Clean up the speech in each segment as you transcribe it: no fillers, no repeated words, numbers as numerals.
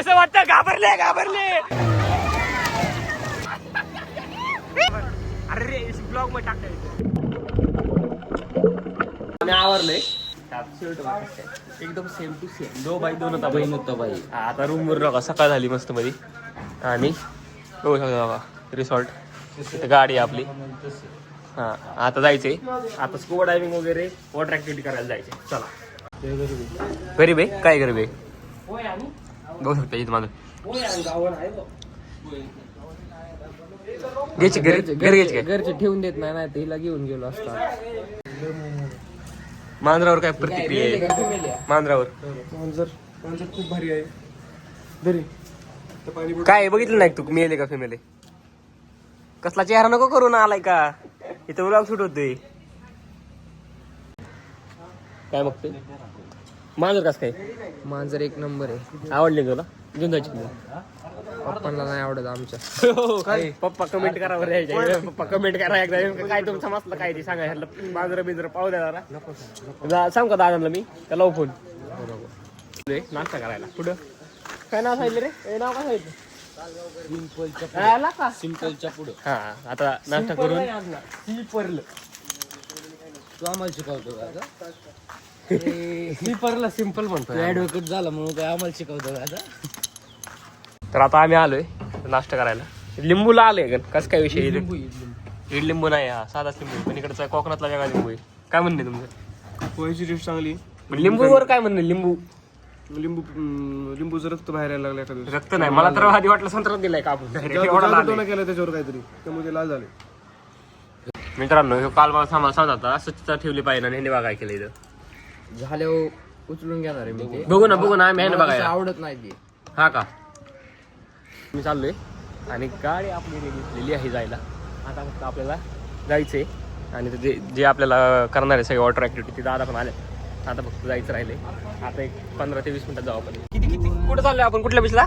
कसं वाटतं? घाबरले घाबरले. अरे ब्लॉग मध्ये टाकायचं. आम्ही आवरलोय. एकदम सेम टू सेम. 2 बाय 2 होता बहीण होता बाई. आता रूम वर बघा सकाळ झाली मस्त मध्ये. आणि बघू शकता बघा रिसॉर्ट. गाडी आहे आपली. हा आता जायचंय. आता स्कुबा डायव्हिंग वगैरे वॉटर ऍक्टिव्हिटी करायला जायचे. चला. गरीब आहे काय गरीब आहे बघू शकता इथं माझं. घ्यायची घरी घ्यायची घरचे ठेवून देत नाही तिला घेऊन गेलो असता. मांजरावर काय प्रतिक्रिया आहे? मांजरावर मांजर खूप भारी आहे. घरी काय बघितलं नाही तू मेले का फिमेले? कसला चेहरा नको करू ना आलाय का इथं व्लॉग शूट होतोय. काय बघतोय? मांजर कस काय? मांजर एक नंबर आहे. आवडले तुला? घेऊन जायची पप्पांना नाही आवडत आमच्या. पप्पा कमेंट करा बरं. पप्पा कमेंट करा एकदा. काय तुमचं मसलं काय ते सांगा. ह्याला मांजर बिंजर पाहू द्या जरा. सांग का दादांना मी त्याला फोन नाश्ता करायला. कुठं काय नाव सांगितलं रे? नाव काय सांगितलं? सिंपलच्या पुढे. हा आता नाश्ता करून तू आम्हाला शिकवतो का? स्लीपरला सिंपल म्हणतो. ऍडव्होकेट झाला म्हणून काय आम्हाला शिकवतो का? तर आता आम्ही आलोय नाश्ता करायला. लिंबूला आलोय कस काय विषय? इड लिंबू नाही हा साधाच लिंबू. पण इकडचा कोकणातला वेगळा लिंबू आहे. काय म्हणणे तुमचं? पोहेची टेस्ट चांगली. लिंबूवर काय म्हणणे? लिंबूचं रक्त बाहेर यायला लागलं एखाद्या. रक्त नाही. मला तर आधी वाटलं संत्रात दिलाय का आपण केलं त्याच्यावर काहीतरी त्यामुळे ते लाल झाले. मित्रांनो काल मला सांगत होता स्वच्छता ठेवली पाहिजे आणि ह्याने बघाय केलं इथं. झाल्यावर उचलून घेणार आहे मी. बघू ना आम्ही ह्याने बघायला आवडत नाही ती. हा का? मी चाललोय आणि गाडी आपली रेडी झालेली आहे जायला. आता फक्त आपल्याला जायचंय आणि जे आपल्याला करणार आहे सगळे वॉटर ऍक्टिव्हिटी ते दादा पण आले. आता फक्त जायचं राहिले. आता एक 15 ते 20 मिनिटात जाऊ आपण. किती कुठं चाललोय आपण? कुठल्या बीचला?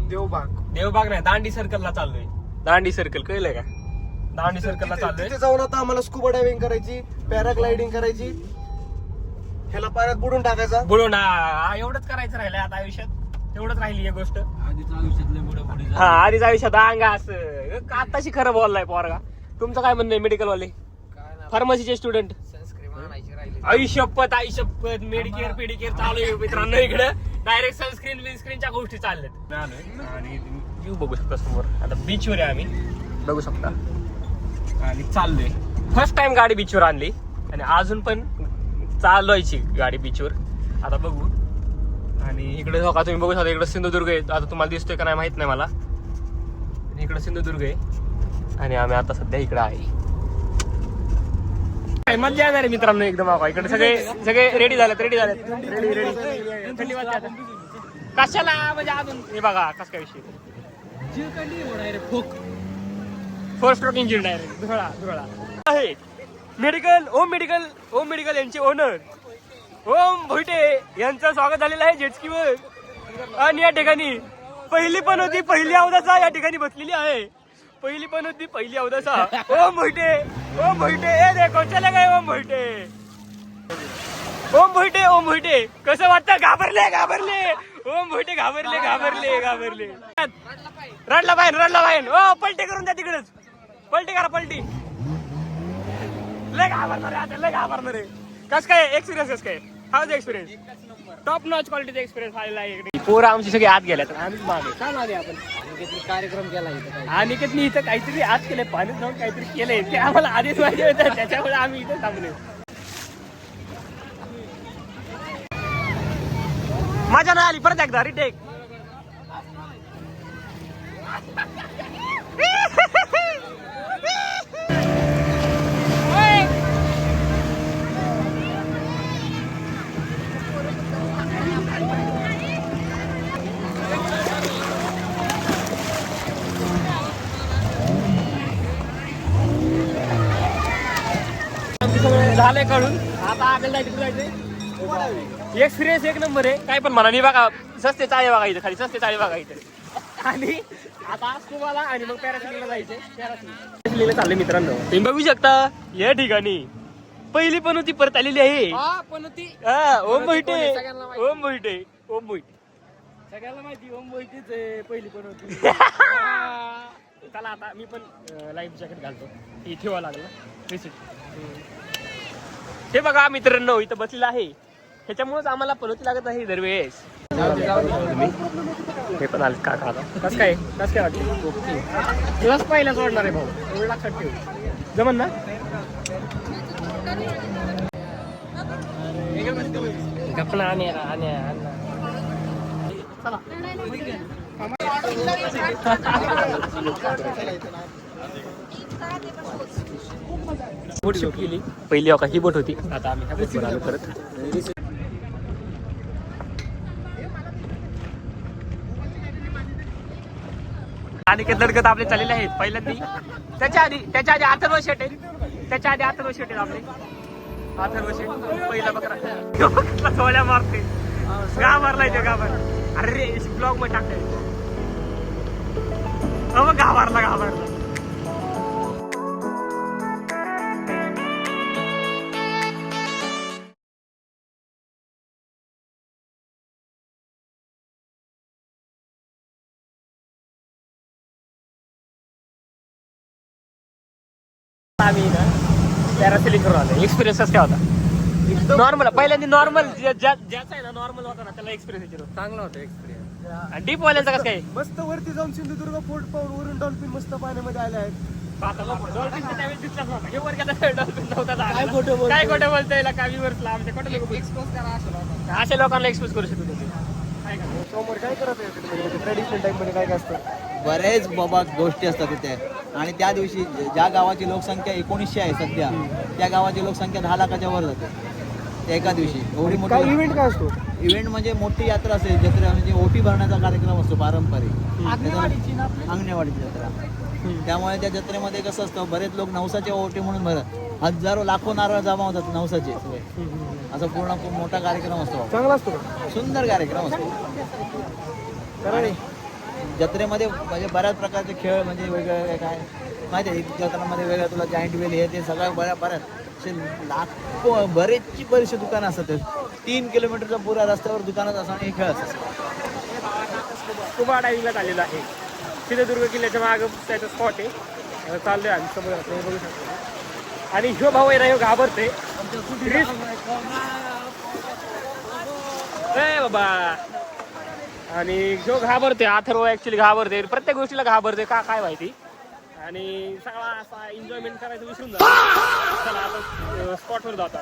देवबाग नाही दांडी सर्कलला चाललोय. दांडी सर्कल कळलंय का? दांडी सर्कलला चाललोय. तिथे जाऊन आता आम्हाला स्कुबा डायव्हिंग करायची, पॅराग्लायडिंग करायची, ह्याला पाण्यात बुडून टाकायचा. बुडून एवढंच करायचं राहिलंय आता आयुष्यात. तेवढंच राहिली ही गोष्ट. आधीच आयुष्यात अंगा असं आताशी खरं बोललाय पोरगा. तुमचं काय म्हणणं आहे मेडिकल वाले फार्मसीचे स्टुडंट? आयुष्यपत मेडिकेअर पेडिकेअर चालू आहे मित्रांनो. इकडे डायरेक्ट सनस्क्रीनच्या गोष्टी चालल्यात. आणि व्ह्यू बघू शकता समोर. आता बीचवर आहे आम्ही बघू शकता. आणि चाललोय. फर्स्ट टाइम गाडी बीचवर आणली आणि अजून पण चालवायची गाडी बीचवर. आता बघू. आणि इकडे का तुम्ही बघू शकता इकडे सिंधुदुर्ग आहे. आता तुम्हाला दिसतोय का नाही माहित नाही मला. इकडे सिंधुदुर्ग आहे आणि आम्ही आता सध्या इकडे आहे. मजा येणार आहे मित्रांनो एकदम. इकडे सगळे रेडी झालेत. रेडी थंडी वाजते आता. कशाला म्हणजे अजून हे बघा कस काय विषय. 4 स्ट्रोक इंजिन डायरेक्ट धुळा आहे. ओम मेडिकल यांचे ओनर ओम भोईटे यांचं स्वागत झालेलं आहे जेटस्कीवर. आणि या ठिकाणी पहिली अवदसा या ठिकाणी बसलेली आहे. पहिली अवदसा ओम भोईटे ए देखो चले गए ओम भोईटे. कसं वाटतं? घाबरले ओम भोईटे घाबरले. रडला बाहेर. ओ पलटी करून द्या तिकडेच. पलटी करा. लय घाबरणार आहे. कस काय एक्सपिरियन्स? कस काय हाच एक्सपिरियन्स? टॉप नॉच क्वालिटीचा एक्सपिरियन्स आलेला आहे इकडे. पोरं आमची सगळी आत गेल्यात. आम्हीच मागे छान आले आपण. कार्यक्रम केला इथं. अनिकेतनी इथं काहीतरी आज केलंय. पाण्यात जाऊन काहीतरी केलंय ते आम्हाला आधीच माहिती होतं. त्याच्यामुळे आम्ही इथं थांबलोय. मजा नाही आली. परत एकदा रिटेक. झालंय काढून. आता आपल्याला जायचंय. एक्सपिरियन्स एक नंबर आहे. काय पण म्हणा. बघा सस्ते चाळे बघा इथं. खाली सस्ते चाळे बघा इथं. आणि आता स्कुबाला आणि मग पॅरासिलिंगला जायचंय. पॅरासिलिंगला चालले मित्रांनो. तुम्ही बघू शकता या ठिकाणी पहिली पण होती परत आलेली आहे. ओम भोईटे. सगळ्याला माहिती मुंबईचीच आहे पहिली पण होती. चला आता मी पण लाईफ जॅकेट घालतो. ती ठेवा लागलं रिसिट. हे बघा मित्रांनो इथं बसलेलं आहे. ह्याच्यामुळेच आम्हाला पनोती लागत आहे दरवेळेस. हे पण आले का आता कसं काय वाटतं तुलाच पहिला सोडणार आहे भाऊ. एवढं लक्षात ठेव. जमन ना गप्पा बोट शिफ्ट केली. पहिली अका ही बोट होती. आता आम्ही ह्या बोटवर आलो परत. आणि लडकत आपले चाललेले आहेत पहिल्यांदा. त्याच्या आधी अथर्व शेट आहेत. आपले अथर्व शेट पहिला बकरा सोळ्या मारते. घाबरलाय ते घाबर. अरे ब्लॉग मध्ये टाकताय. घाबरला आम्ही ना पॅरासेलिंग करून आलो. एक्सपिरियन्स काय होता? नॉर्मल पहिल्यांदा नॉर्मल ज्याचा आहे ना नॉर्मल होता ना त्याला एक्सपिरियन्स येतो. चांगला होता एक्सपिरियन्स. आणि डीप वाल्यांचा कसं काय? मस्त वरती जाऊन सिंधुदुर्ग फोर्ट पाहून वरून डॉल्फिन मस्त पाण्यामध्ये आले आहेत. डॉल्फिनचा त्यावेळेस दिसलाच नव्हता. हे वर गेला डॉल्फिन नव्हता. काय खोटं बोलतोय का व्ह्यूअर्सला आमच्या खोटं लोक एक्सपोज करा अशा लोकांना एक्सपोज करू शकतो. समोर काय करत ट्रेडिशनल टाइम मध्ये काय असतं? बरेच बाबा गोष्टी असतात तिथे. आणि त्या दिवशी ज्या गावाची लोकसंख्या 1900 आहे सध्या, त्या गावाची लोकसंख्या 10 लाखाच्या वर जाते त्या एका दिवशी. एवढी मोठी इव्हेंट काय असतो? इव्हेंट म्हणजे मोठी यात्रा असेल. जत्रा म्हणजे ओटी भरण्याचा कार्यक्रम असतो पारंपरिक. अंगणेवाडीची जत्रा. त्यामुळे त्या जत्रेमध्ये कसं असतं बरेच लोक नवसाच्या ओटी म्हणून भरत हजारो लाखो नारळ जमा होतात नवसाचे. असा पूर्ण खूप मोठा कार्यक्रम असतो. चांगला असतो. सुंदर कार्यक्रम असतो. कारण जत्रेमध्ये म्हणजे बऱ्याच प्रकारचे खेळ म्हणजे वेगवेगळे काय माहिती आहे. जत्रामध्ये वेगळं तुला जॉईंट वेल हे ते सगळं बऱ्याच असे लाखो बरेचशी दुकानं असतात. 3 किलोमीटरचा पुरा रस्त्यावर दुकानात असं हे खेळ असतात. स्कुबा डायव्हिंगला चाललेला आहे. सिंधुदुर्ग किल्ल्याच्या मागं त्याचं स्पॉट आहे. चाललोय आम्ही समुद्रात बघू शकतो. आणि ह्यो भाऊ आहे ना ह्यो घाबरते बाबा. आणि ह्यो घाबरते. अथर्व ऍक्च्युली घाबरते. प्रत्येक गोष्टीला घाबरते का काय माहिती. आणि सगळा असा एन्जॉयमेंट करायचं विसरून जातो. चला आता स्पॉटवर जातो.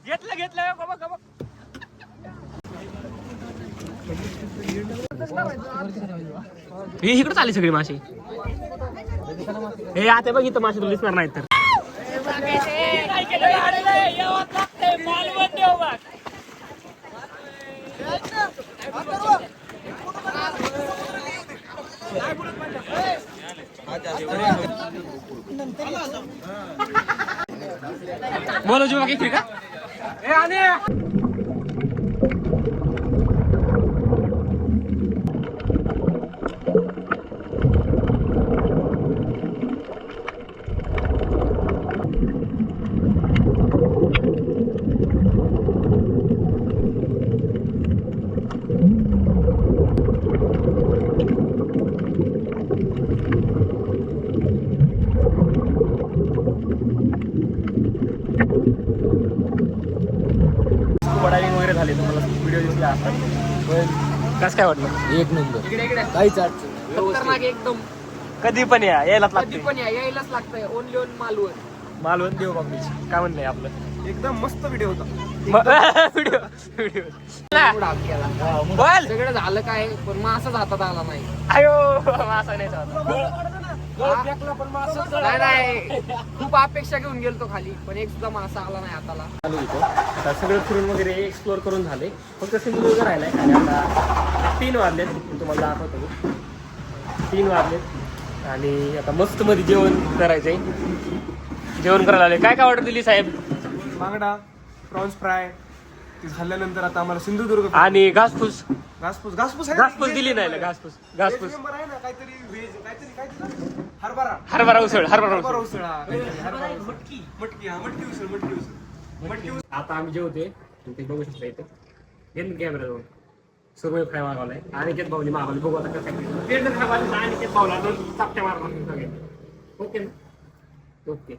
घेतलं हे इकडे आली सगळी माशी. हे आता बघ इथं माशी तुला दिसणार नाही तर. बोलो जो बाकी फिर का ए आने डायव्हिंग वगैरे झाले. तुम्हाला व्हिडिओ दिसले असतात. कसं काय वाटलं? एक नंबर. काहीच अडचण खतरनाक एकदम. कधी पण यायलाच लागते. यायलाच लागतंय. ओनली ओन मालवण देव बाबीच काय म्हणलंय आपलं. एकदम मस्त व्हिडिओ होता. व्हिडिओ बोल. सगळं झालं काय पण मासाच हातात आला नाही. अयो मासा नाही चालत. नाही खूप अपेक्षा घेऊन गेलतो खाली पण एक सुद्धा मासा आला नाही हाताला. चालू इथं आता सगळं फिरून वगैरे एक्सप्लोर करून झाले. फक्त सिंधुदुर्ग राहिलाय. आणि आता 3 वाजलेत. तुम्हाला दाखवतो. 3 वाजलेत आणि आता मस्त मध्ये जेवण करायचंय. जेवण करायला आले. काय ऑर्डर दिली साहेब? बांगडा, प्रॉन्स फ्राय, ते झाल्यानंतर आता आम्हाला सिंधुदुर्ग आणि घासपूस घासपूस आहे घासपूस दिली नाही ना घासपूस मेंबर आहे ना काहीतरी व्हेज काहीतरी हरभरा हरभरा उसळ उसळ हा, काहीतरी हरभरा उसळ. मटकी उसळ आता आम्ही जेवते ते बघू शकता इथे घेऊन कॅमेरा जवळ सुरमई फ्राय मागवलाय अनिकेत भाऊनी मागवली बघू आता कसं अनिकेत भाऊला 2 चापट्या मारणार ओके ना ओके